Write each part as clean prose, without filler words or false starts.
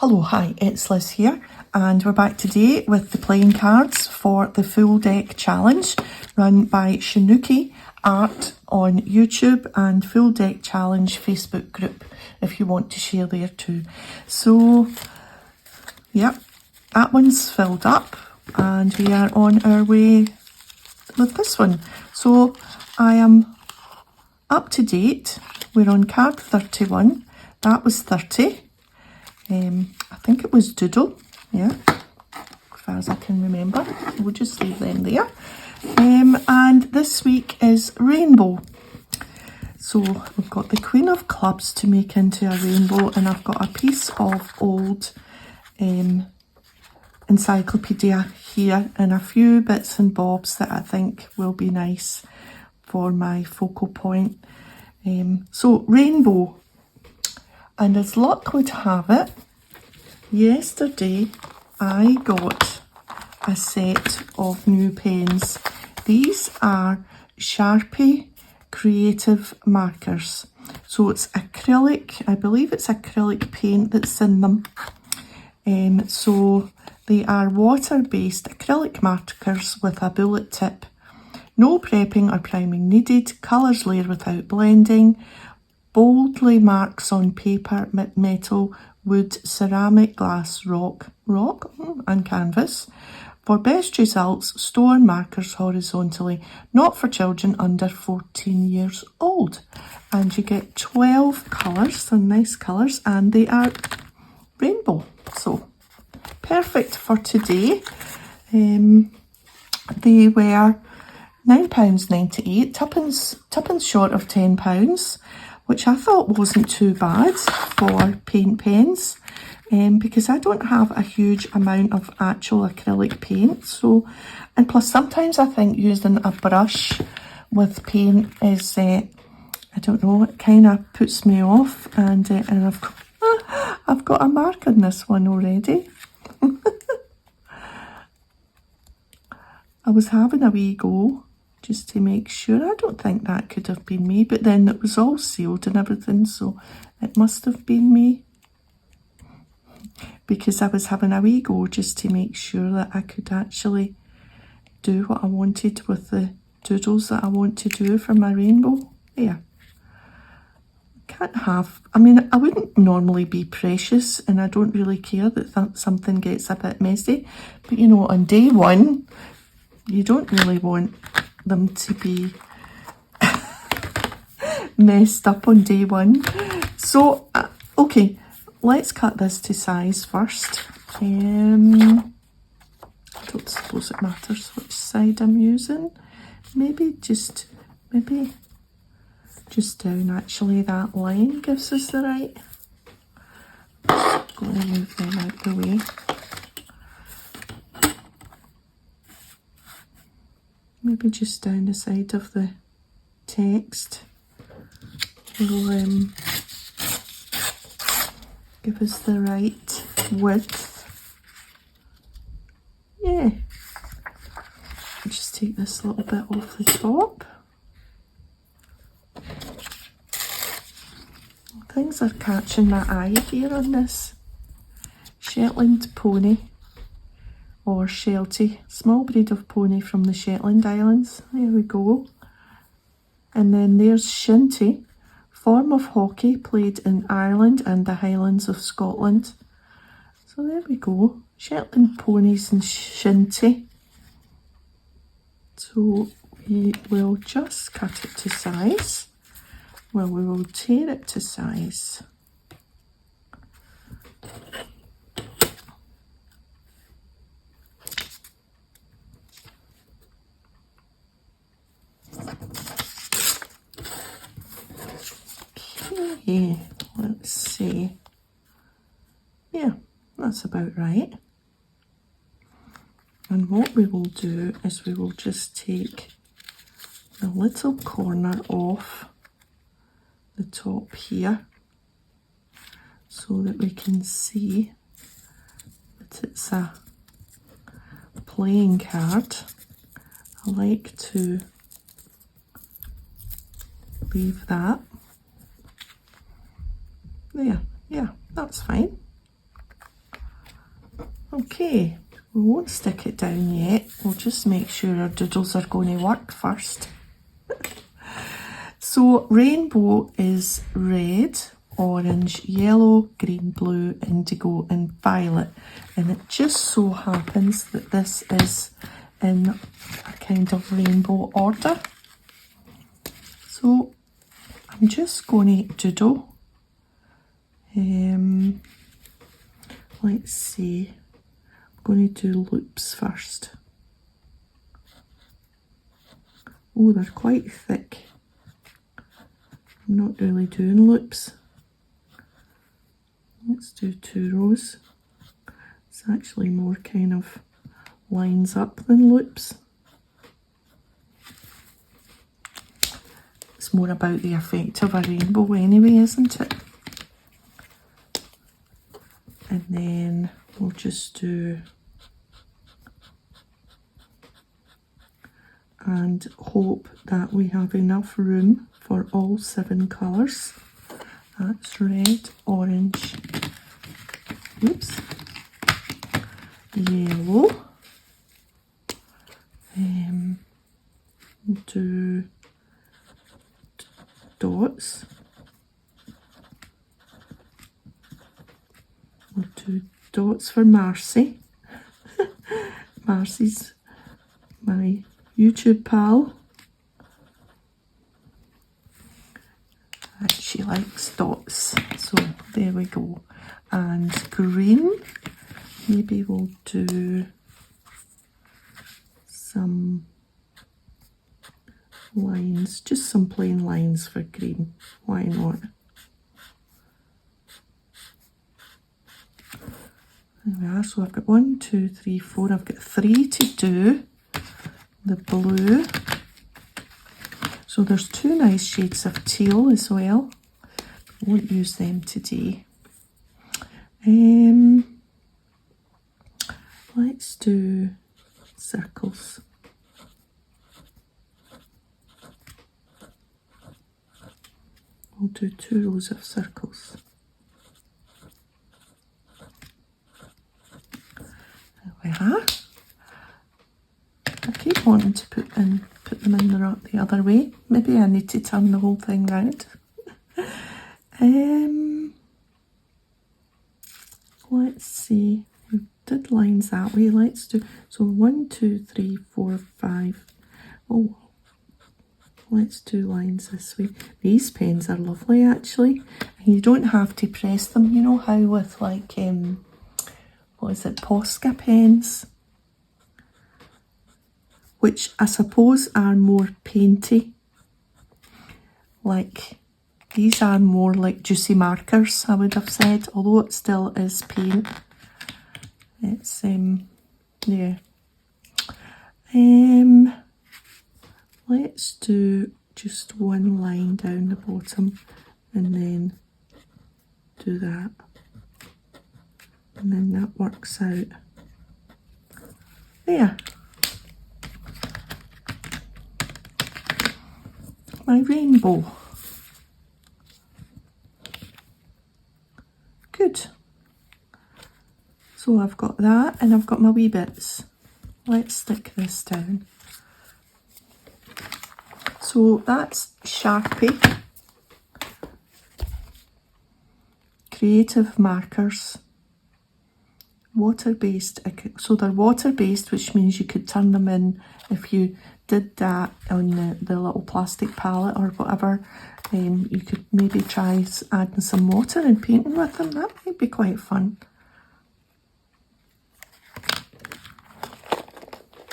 Hello, hi, it's Liz here, and we're back today with the playing cards for the Full Deck Challenge run by Shinuki Art on YouTube and Full Deck Challenge Facebook group if you want to share there too. So, yep, that one's filled up and we are on our way with this one. So, I am up to date. We're on card 31. That was 30. I think it was Doodle, yeah, as far as I can remember. We'll just leave them there. And this week is Rainbow. So we've got the Queen of Clubs to make into a rainbow, and I've got a piece of old encyclopedia here and a few bits and bobs that I think will be nice for my focal point. So Rainbow. And as luck would have it, yesterday I got a set of new pens. These are Sharpie Creative Markers. So it's acrylic, I believe it's acrylic paint that's in them. So they are water-based acrylic markers with a bullet tip. No prepping or priming needed. Colours layer without blending. Boldly marks on paper, metal, wood, ceramic, glass, rock and canvas. For best results, store markers horizontally, not for children under 14 years old. And you get 12 colours, some nice colours, and they are rainbow. So, perfect for today. They were £9.98, tuppence short of £10. Which I thought wasn't too bad for paint pens, because I don't have a huge amount of actual acrylic paint. So, and plus sometimes I think using a brush with paint is, I don't know, it kind of puts me off. And I've got a mark on this one already. I was having a wee go, just to make sure. I don't think that could have been me, but then it was all sealed and everything, so it must have been me, because I was having a wee go just to make sure that I could actually do what I wanted with the doodles that I want to do for my rainbow. There. I mean, I wouldn't normally be precious, and I don't really care that something gets a bit messy, but you know, on day one, you don't really want them to be messed up on day one. So, okay, let's cut this to size first. I don't suppose it matters which side I'm using. Maybe just down, actually. That line gives us the right. Just going to move them out the way. Maybe just down the side of the text will give us the right width. Yeah. Just take this little bit off the top. Things are catching my eye here on this Shetland pony. Or Sheltie, small breed of pony from the Shetland Islands. There we go. And then there's Shinty, form of hockey played in Ireland and the Highlands of Scotland. So there we go, Shetland ponies and Shinty. So we will just cut it to size. Well, we will tear it to size. Okay, let's see. Yeah, that's about right. And what we will do is we will just take the little corner off the top here so that we can see that it's a playing card. I like to leave that there. Yeah, that's fine. Okay, we won't stick it down yet. We'll just make sure our doodles are going to work first. So rainbow is red, orange, yellow, green, blue, indigo and violet. And it just so happens that this is in a kind of rainbow order. So I'm just going to doodle. Let's see. I'm going to do loops first. Oh, they're quite thick. I'm not really doing loops. Let's do 2 rows. It's actually more kind of lines up than loops. It's more about the effect of a rainbow anyway, isn't it? And then we'll just do, and hope that we have enough room for all 7 colours. That's red, orange, oops, yellow, do dots, we'll do dots for Marcy. Marcy's my YouTube pal. And she likes dots, so there we go. And green, maybe we'll do some lines, just some plain lines for green. Why not? There we are. So I've got 1, 2, 3, 4. I've got 3 to do. The blue. So there's 2 nice shades of teal as well. I won't use them today. Let's do circles. We'll do 2 rows of circles. There we are. I keep wanting to put them in the other way. Maybe I need to turn the whole thing round. Let's see. We did lines that way. Let's do, so 1, 2, 3, 4, 5. Oh, let's do lines this way. These pens are lovely actually. And you don't have to press them. You know how with like, what is it, Posca pens? Which I suppose are more painty. Like, these are more like juicy markers, I would have said, although it still is paint. It's, yeah. Let's do just 1 line down the bottom and then do that. And then that works out. There. My rainbow. Good. So I've got that and I've got my wee bits. Let's stick this down. So that's Sharpie, creative markers, water-based. So they're water-based, which means you could turn them in if you did that on the little plastic palette or whatever. You could maybe try adding some water and painting with them. That might be quite fun.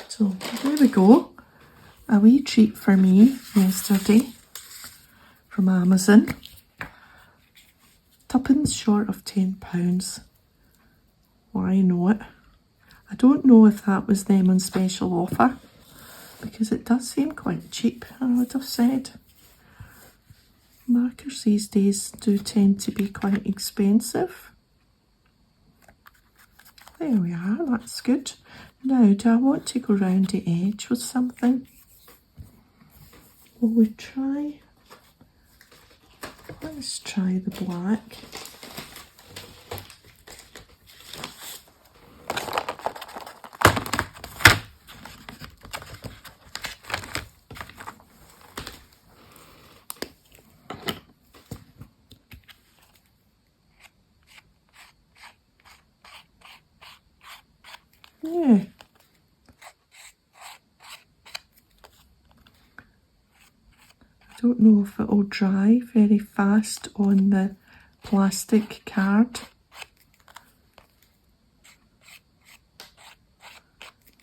So there we go. A wee treat for me yesterday from Amazon. Tuppence short of £10. Why not? I don't know if that was them on special offer, because it does seem quite cheap, I would have said. Markers these days do tend to be quite expensive. There we are, that's good. Now, do I want to go round the edge with something? Will we try? Let's try the black. don't know if it will dry very fast on the plastic card.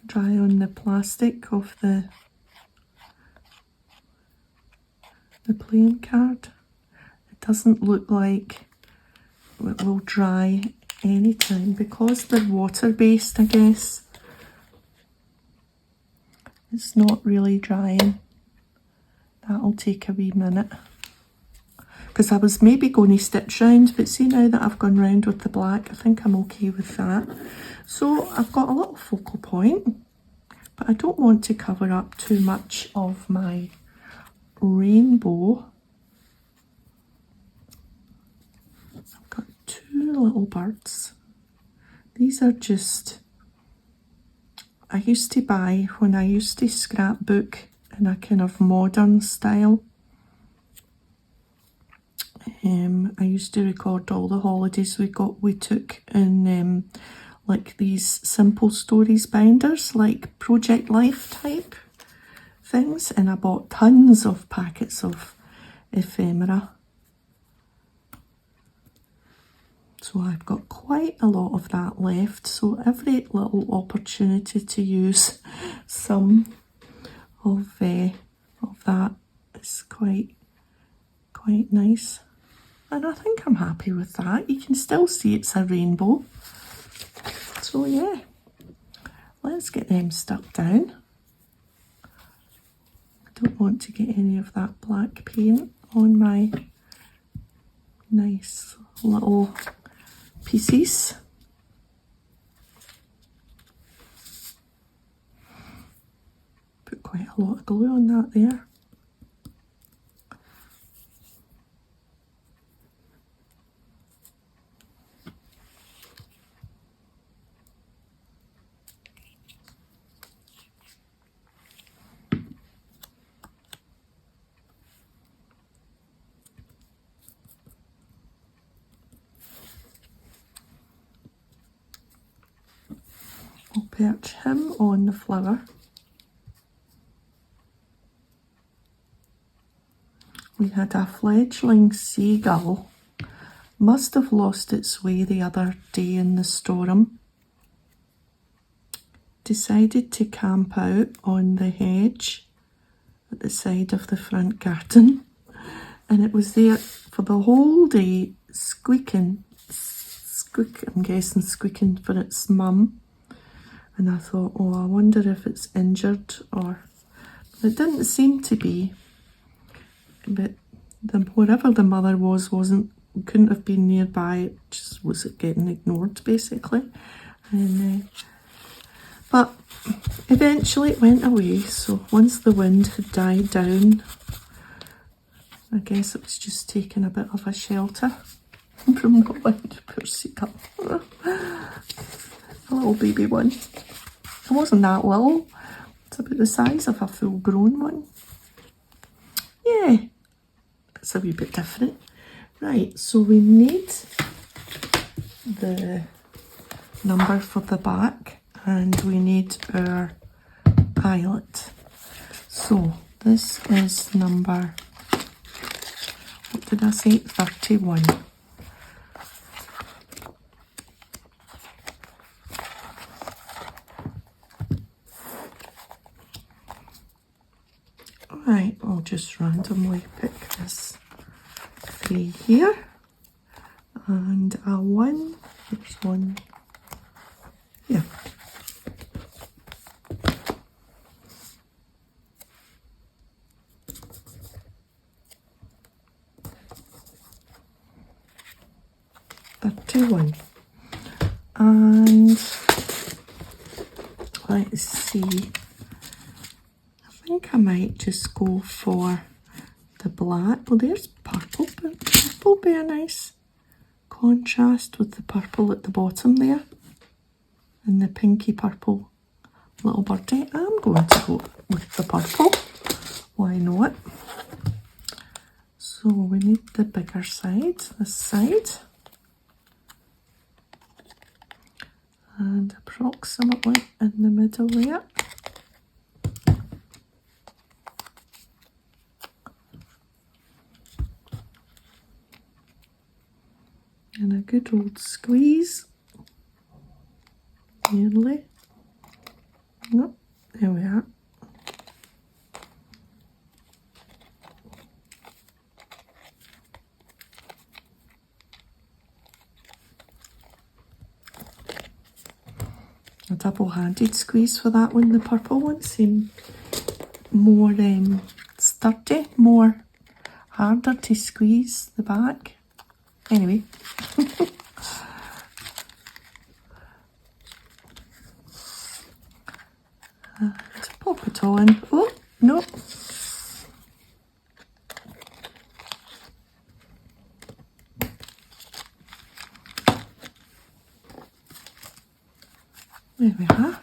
Dry on the plastic of the playing card. It doesn't look like it will dry anytime because they're water-based, I guess. It's not really drying. That'll take a wee minute. Because I was maybe going to stitch round, but see now that I've gone round with the black, I think I'm okay with that. So I've got a little focal point, but I don't want to cover up too much of my rainbow. I've got two little birds. These are just, I used to buy when I used to scrapbook in a kind of modern style. I used to record all the holidays we took in like these simple stories binders, like Project Life type things, and I bought tons of packets of ephemera. So I've got quite a lot of that left, so every little opportunity to use some of that is quite nice. And I think I'm happy with that. You can still see it's a rainbow. So yeah, let's get them stuck down. I don't want to get any of that black paint on my nice little pieces. Put quite a lot of glue on that there. I'll perch him on the flower. We had a fledgling seagull. Must have lost its way the other day in the storm. Decided to camp out on the hedge at the side of the front garden. And it was there for the whole day, squeaking, I'm guessing squeaking for its mum. And I thought, oh, I wonder if it's injured or... It didn't seem to be. But wherever the mother couldn't have been nearby. It just was getting ignored, basically. And but eventually it went away. So once the wind had died down, I guess it was just taking a bit of a shelter from the wind. Poor seagull. A little baby one. It wasn't that little. It's about the size of a full-grown one. Yeah, it's a wee bit different. Right, so we need the number for the back and we need our eyelet. So this is number, what did I say, 31. Right, I'll just randomly pick this 3 here and a 1, there's 1 here. $31. And let's see, I think I might just go for the black. Well, there's purple, but purple will be a nice contrast with the purple at the bottom there. And the pinky purple little birdie. I'm going to go with the purple. Why not? So we need the bigger side, this side. And approximately in the middle there. And a good old squeeze. Nearly. No, there we are. A double-handed squeeze for that one. The purple one seemed more sturdy, more harder to squeeze the back. Anyway. Let's pop it on. Oh, no. There we are.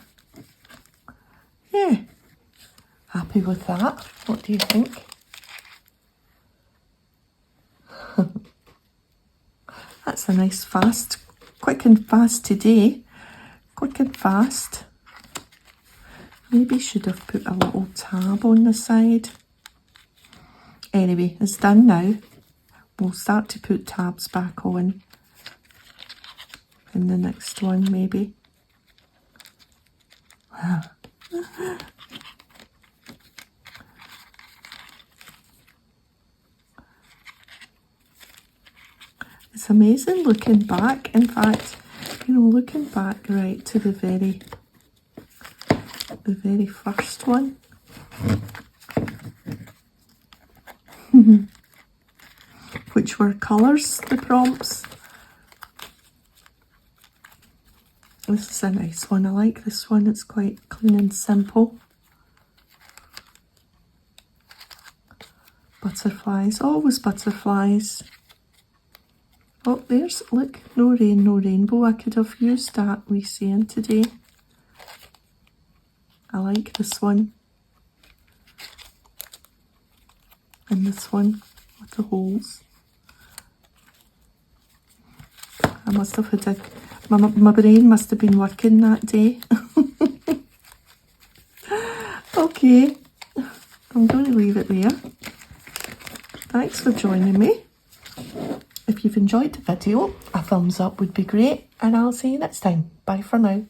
Yeah. Happy with that. What do you think? That's a nice fast, quick and fast today. Quick and fast. Maybe should have put a little tab on the side. Anyway, it's done now. We'll start to put tabs back on in the next one, maybe. It's amazing looking back. In fact, you know, looking back right to the very first one. Which were colours, the prompts. This is a nice one. I like this one. It's quite clean and simple. Butterflies. Always butterflies. Oh, there's, look, no rain, no rainbow. I could have used that wee saying today. I like this one. And this one with the holes. I must have had my brain must have been working that day. Okay, I'm going to leave it there. Thanks for joining me. If you've enjoyed the video, a thumbs up would be great, and I'll see you next time. Bye for now.